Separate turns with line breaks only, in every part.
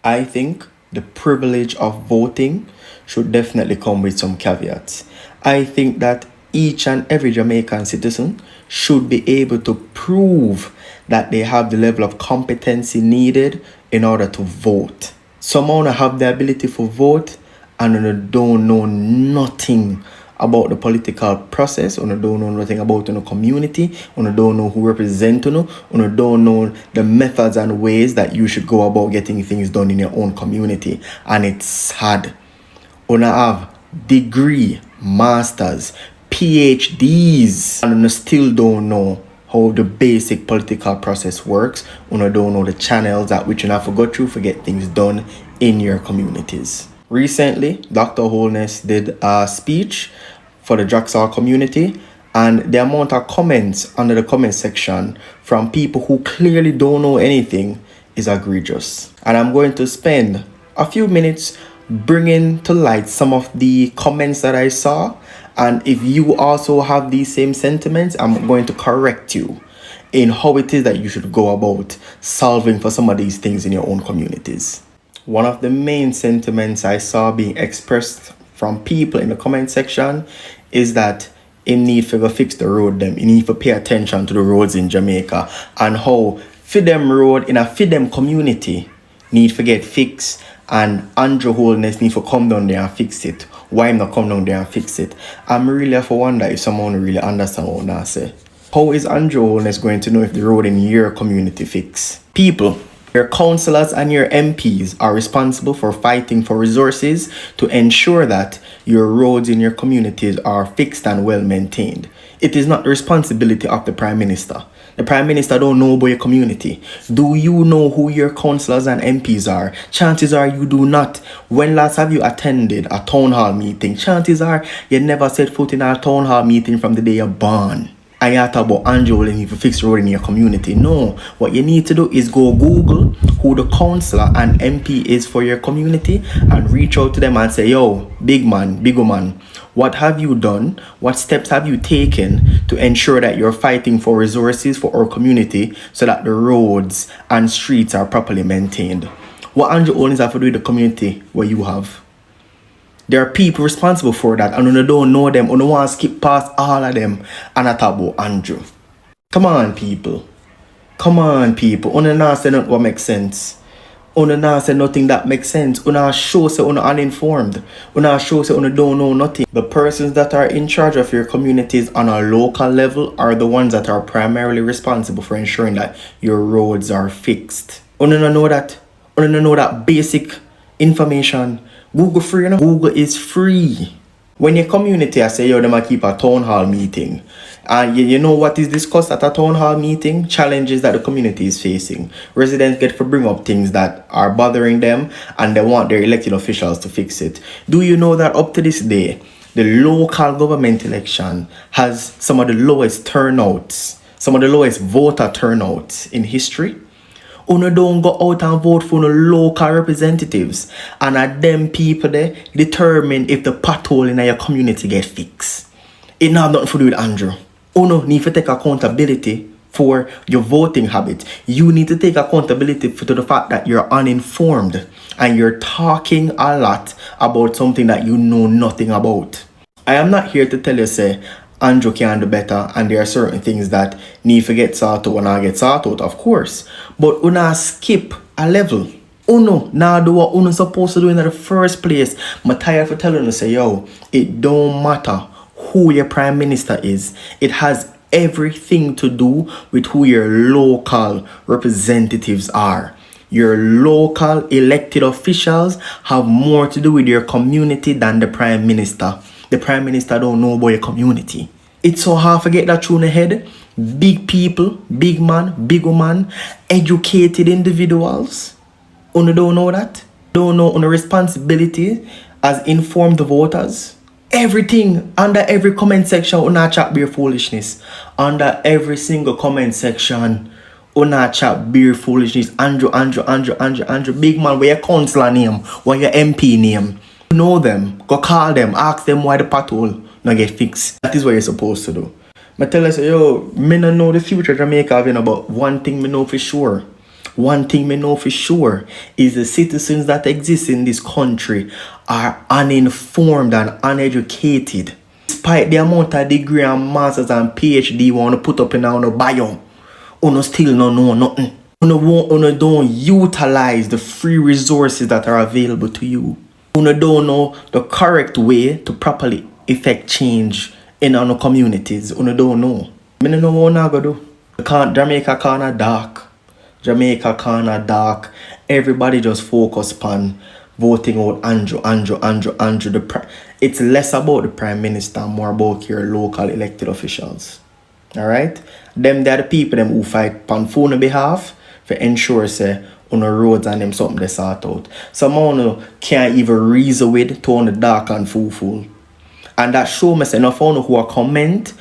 I think the privilege of voting should definitely come with some caveats. I think that each and every Jamaican citizen should be able to prove that they have the level of competency needed in order to vote. Some wanna have the ability to vote and they don't know nothing about the political process, or don't know nothing about the community, or don't know who represent you, or don't know the methods and ways that you should go about getting things done in your own community. And it's sad. Una have degree, masters, PhDs, and you still don't know how the basic political process works. Una don't know the channels at which you have to go through to get things done in your communities. Recently, Dr. Holness did a speech for the Jacksaw community, and the amount of comments under the comment section from people who clearly don't know anything is egregious. And I'm going to spend a few minutes bringing to light some of the comments that I saw, and if you also have these same sentiments, I'm going to correct you in how it is that you should go about solving for some of these things in your own communities. One of the main sentiments I saw being expressed from people in the comment section is that you need to go fix the road them. You need to pay attention to the roads in Jamaica and how Fidem road in a Fidem community need to get fixed, and Andrew Holness need to come down there and fix it. Why not come down there and fix it? I'm really for wonder if someone really understand what I say. How is Andrew Holness going to know if the road in your community fix? People, your councillors and your MPs are responsible for fighting for resources to ensure that your roads in your communities are fixed and well maintained. It is not the responsibility of the Prime Minister. The Prime Minister don't know about your community. Do you know who your councillors and MPs are? Chances are you do not. When last have you attended a town hall meeting? Chances are you never set foot in a town hall meeting from the day you're born. And you talk about Andrew and if you fix road in your community. No, what you need to do is go Google who the councillor and MP is for your community and reach out to them and say, yo, big man, big woman, what have you done? What steps have you taken to ensure that you're fighting for resources for our community so that the roads and streets are properly maintained? What Andrew Holness have to do with the community where you have? There are people responsible for that, and when you don't know them, you don't want to skip past all of them and I talk about Andrew. Come on, people. Come on, people. You not say nothing what makes sense. You not say nothing that makes sense. You not show say you're uninformed. You not show say you don't know nothing. The persons that are in charge of your communities on a local level are the ones that are primarily responsible for ensuring that your roads are fixed. You don't know that. You don't know that basic information. Google free, you know? Google is free. When your community, I say, yo, they might keep a town hall meeting. And you know what is discussed at a town hall meeting? Challenges that the community is facing. Residents get to bring up things that are bothering them and they want their elected officials to fix it. Do you know that up to this day, the local government election has some of the lowest turnouts, some of the lowest voter turnouts in history? Uno don't go out and vote for no local representatives, and at them people there determine if the pothole in your community get fixed. It not have nothing to do with Andrew. Uno need to take accountability for your voting habit. You need to take accountability for the fact that you're uninformed and you're talking a lot about something that you know nothing about. I am not here to tell you say Andrew can do better and there are certain things that need to get sorted when I get sorted, of course. But una skip a level. Uno now do what uno supposed to do in the first place. I'm tired for telling you say, yo, it don't matter who your prime minister is. It has everything to do with who your local representatives are. Your local elected officials have more to do with your community than the prime minister. The prime minister don't know about your community. It's so hard to get that through in the head. Big people, big man, big woman, educated individuals. You don't know that? Don't know on the responsibility as informed voters. Everything under every comment section, you not chat beer foolishness. Under every single comment section, you not chat beer foolishness. Andrew, big man, where your councillor name, where your MP name. Know them, go call them, ask them why the pothole not get fixed. That is what you're supposed to do. I tell us, yo, me not know the future of Jamaica having about one thing me know for sure. One thing me know for sure is the citizens that exist in this country are uninformed and uneducated. Despite the amount of degree and masters and PhD you want to put up in our bio, you still no know nothing. You don't utilize the free resources that are available to you. You don't know the correct way to properly effect change in our communities. You don't know. I don't know what I'm going to do. Jamaica kinda dark. Jamaica kinda dark. Everybody just focus on voting out Andrew. It's less about the Prime Minister, more about your local elected officials. Alright? They're the people who fight on phone behalf for ensure say on the roads and them something they sort out. Some of can't even reason with to on the dark and fool. And that show me say enough of who are comment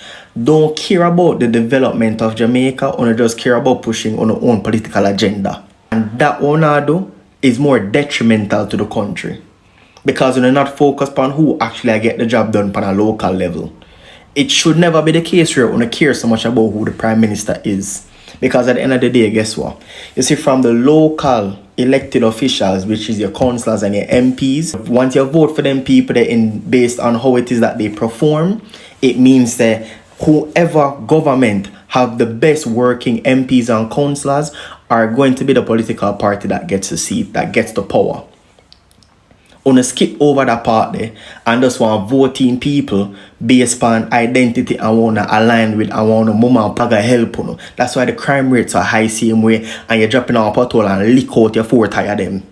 don't care about the development of Jamaica or just care about pushing on their own political agenda. And that one I do is more detrimental to the country. Because they're not focused on who actually get the job done on a local level. It should never be the case where you care so much about who the Prime Minister is. Because at the end of the day, guess what? You see, from the local elected officials, which is your councillors and your MPs, once you vote for them people based on how it is that they perform, it means that whoever government have the best working MPs and councillors are going to be the political party that gets the seat, that gets the power. On a skip over that part there and just want voting people based on identity and want to align with and want to mama and paga help you know. That's why the crime rates are high same way and you're dropping on a pothole and lick out your four tire them.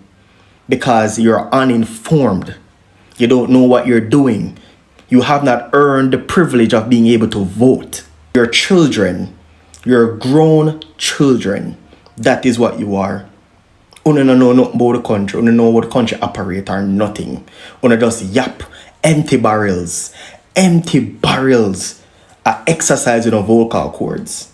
Because you're uninformed. You don't know what you're doing. You have not earned the privilege of being able to vote. Your children, your grown children, that is what you are. You don't know nothing about the country. You don't know how the country operate or nothing. You just yap. Empty barrels. Empty barrels are exercising of vocal cords.